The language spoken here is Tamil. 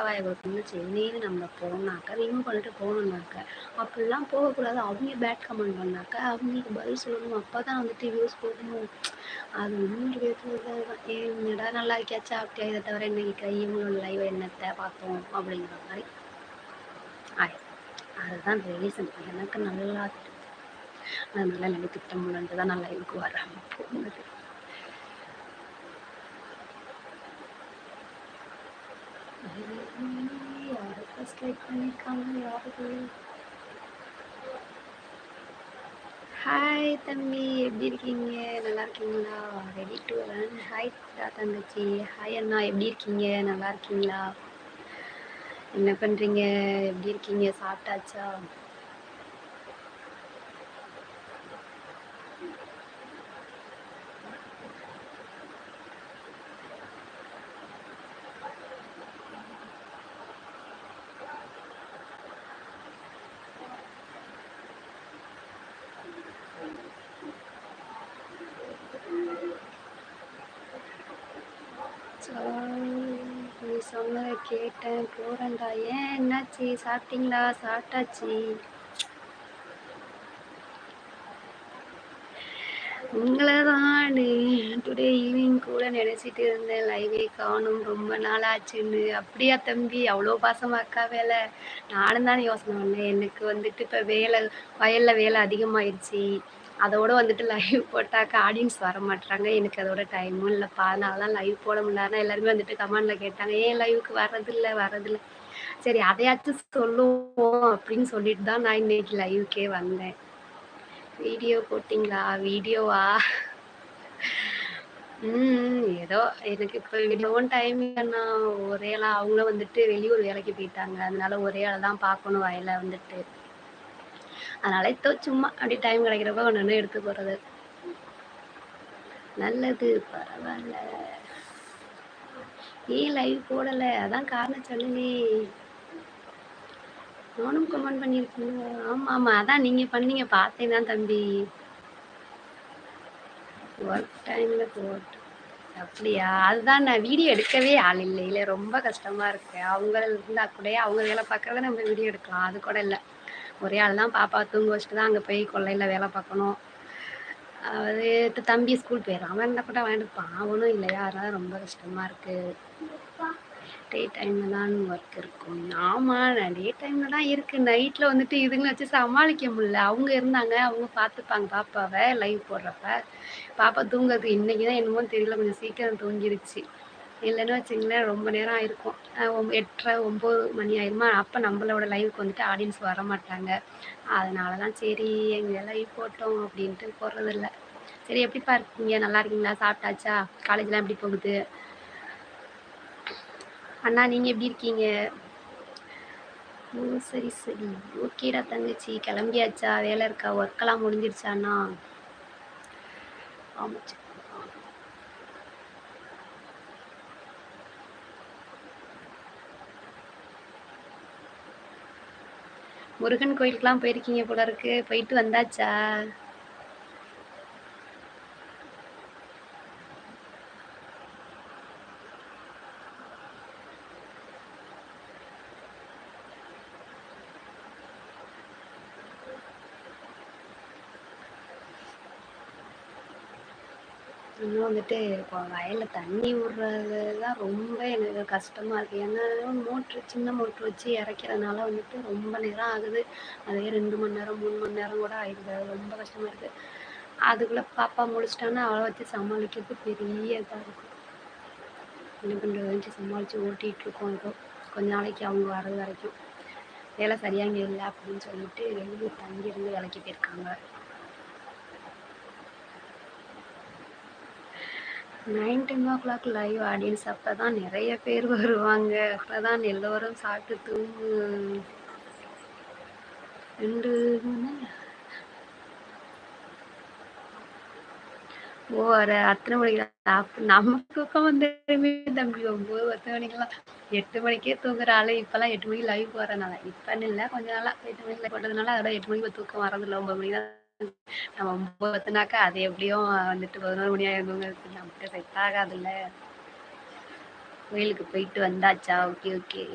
வாயை கொடுக்கணும் சென்னைன்னு நம்ம போனாக்கா ரிமூவ் பண்ணிட்டு போகணுன்னாக்க அப்படிலாம் போகக்கூடாது. அவங்க பேட் கமெண்ட் பண்ணாக்கா அவங்களுக்கு பதில் சொல்லணும். அப்போ தான் வந்துட்டு வியூஸ் போகணும். அது இன்னொரு விதத்தில் தான் என்னடா நல்லா இருக்கியாச்சா அப்படியா இதை தவிர இன்னைக்கு கையும் லைவ் என்னத்தை பார்த்தோம் அப்படிங்கிற மாதிரி அதுதான் ரீசன். எனக்கு நல்லா அதனால எனக்கு திட்டம் முன்னண்டு தான் நான் லைவுக்கு வராமல் போகுது. யாரு ஃபர்ஸ்ட் லைக் பண்ணியிருக்காங்க யாருக்கு? ஹாய் தம்பி, எப்படி இருக்கீங்க? நல்லா இருக்கீங்களா? Ready to run. ஹாய் தங்கச்சி. ஹாய் அண்ணா, எப்படி இருக்கீங்க? நல்லா இருக்கீங்களா? என்ன பண்றீங்க? எப்படி இருக்கீங்க? சாப்பிட்டாச்சா? நீ சொன்னதை கேட்டேன் போறேன்டா. ஏன் என்னாச்சு? சாப்பிட்டீங்களா? சாப்பிட்டாச்சு. உங்களை தான் டுடே ஈவினிங் கூட நினைச்சிட்டு இருந்தேன். லைவே காணும், ரொம்ப நாள் ஆச்சுன்னு. அப்படியா தம்பி? அவ்வளோ பாசமா அக்கா வேலை? நானும் தானே யோசனை பண்ணேன். எனக்கு வந்துட்டு இப்போ வயலில் வேலை அதிகமாகிடுச்சு. அதோட வந்துட்டு லைவ் போட்டாக்கா ஆடியன்ஸ் வர மாட்டாங்க. எனக்கு அதோட டைமும் இல்லைப்பா. அதனால தான் லைவ் போட முடியல. எல்லாருமே வந்துட்டு கமெண்டில் கேட்டாங்க, ஏன் லைவுக்கு வரதில்லை. சரி அதையாச்சும் சொல்லுவோம் அப்படின்னு சொல்லிட்டு தான் நான் இன்னைக்கு லைவுக்கே வந்தேன். வீடியோ போட்டிங்களா? வீடியோவா? ஏதோ எனக்கு இப்போ வீடியோவும் டைம் இல்லைண்ணா. ஒரே ஆளாக அவங்களும் வந்துட்டு வெளியூர் வேலைக்கு போயிட்டாங்க. அதனால ஒரே ஆள் தான் பார்க்கணும் வயலை வந்துட்டு. அதனால இப்போ சும்மா அப்படி டைம் கிடைக்கிறப்ப ஒன்று எடுத்து போகிறது. நல்லது, பரவாயில்ல. ஏன் லைவ் போடலை? அதான் காரணம் சொல்லுங்க. நானும் கமெண்ட் பண்ணியிருக்கீங்க. ஆமாம் அதான் நீங்கள் பண்ணீங்க பார்த்தேன் தான் தம்பி. ஒர்க் டைமில் போட்டு அப்படியா? அதுதான் நான் வீடியோ எடுக்கவே ஆள் இல்லை. ரொம்ப கஷ்டமாக இருக்கு. அவங்க இருந்தால் கூட அவங்க வேலை பார்க்கறத நம்ம வீடியோ எடுக்கலாம். அது கூட இல்லை. ஒரே ஆள் தான். பாப்பா தூங்க வச்சுட்டு தான் அங்கே போய் கொல்லையில் வேலை பார்க்கணும். அது தம்பி ஸ்கூல் போயிடும். அவன் இருந்தால் கூட வாங்கிட்டுப்பான். அவனும் இல்லையா? அதனால ரொம்ப கஷ்டமாக இருக்குது. டே டைமில் தான் ஒர்க் இருக்கும். ஆமாம், டே டைமில் தான் இருக்குது. நைட்டில் வந்துட்டு இதுங்களை வச்சு சமாளிக்க முடியல. அவங்க இருந்தாங்க, அவங்க பார்த்துப்பாங்க பாப்பாவை லைவ் போடுறப்ப. பாப்பா தூங்குறதுக்கு இன்றைக்கி தான் என்னமோ தெரியல, கொஞ்சம் சீக்கிரம் தூங்கிடுச்சு. இல்லைன்னு வச்சுங்களேன் ரொம்ப நேரம் ஆயிருக்கும். 8:30 9 மணி ஆயிருமா. அப்போ நம்மளோட லைவுக்கு வந்துட்டு ஆடியன்ஸ் வர மாட்டாங்க. அதனால தான் சரி எங்கள் லைவ் போட்டோம் அப்படின்ட்டு போடுறதில்ல. சரி எப்படிப்பா இருக்கீங்க? நல்லா இருக்கீங்களா? சாப்பிட்டாச்சா? காலேஜ்லாம் எப்படி போகுது? அண்ணா நீங்கள் எப்படி இருக்கீங்க? ஓ சரி ஓகேடா தங்கச்சி. கிளம்பியாச்சா? வேலை இருக்கா? ஒர்க்கெல்லாம் முடிஞ்சிருச்சாண்ணா? ஆமாச்சு. முருகன் கோயிலுக்குலாம் போயிருக்கீங்க போல இருக்கு. போயிட்டு வந்தாச்சா? இன்னும் வந்துட்டு இப்போ வயலில் தண்ணி விடுறது தான் ரொம்ப எனக்கு கஷ்டமாக இருக்குது. ஏன்னா சின்ன மோட்ரு வச்சு இறைக்கிறதுனால வந்துட்டு ரொம்ப நேரம் ஆகுது. அதே 2 மணி நேரம் 3 மணி நேரம் கூட ஆயிடுது. அது ரொம்ப கஷ்டமாக இருக்குது. அதுக்குள்ளே பாப்பா முடிச்சிட்டான்னா அவளை வச்சு சமாளிக்கிறது பெரிய இதாக இருக்கும். என்ன பண்ணுறதுன்ட்டு சமாளித்து ஓட்டிகிட்டு இருக்கோம். இப்போ கொஞ்ச நாளைக்கு அவங்க வர்றது வரைக்கும். வேலை சரியாக இங்கே இல்லை அப்படின்னு சொல்லிட்டு வெளியே தங்கியிருந்து வேலைக்கு போயிருக்காங்க. 9-10 லைவ் ஆடியன்ஸ். அப்போ தான் நிறைய பேர் வருவாங்க. அப்போ தான் எல்லோரும் சாப்பிட்டு தூங்கு 2 ஓ அத்தனை மணிக்கு நம்ம தூக்கம் வந்துருமே தம்பி. 9 10 மணிக்கெல்லாம் 8 மணிக்கே தூங்குற ஆளு இப்போல்லாம் 8 மணிக்கு லைவ் போகிறனால. இப்போன்னு இல்லை, கொஞ்ச நாளாக 8 மணிக்கு லைவ் போட்டதுனால அதோட 8 மணிக்கு தூக்கம் வரதில்லை. 9 மணி தான். நம்ம 9 10னாக்கா அது எப்படியும் வந்துட்டு 11 மணி ஆயிருந்துங்கிறது நமக்கு செட் ஆகாதுல்ல. கோயிலுக்கு போயிட்டு வந்தாச்சா? Okay, okay.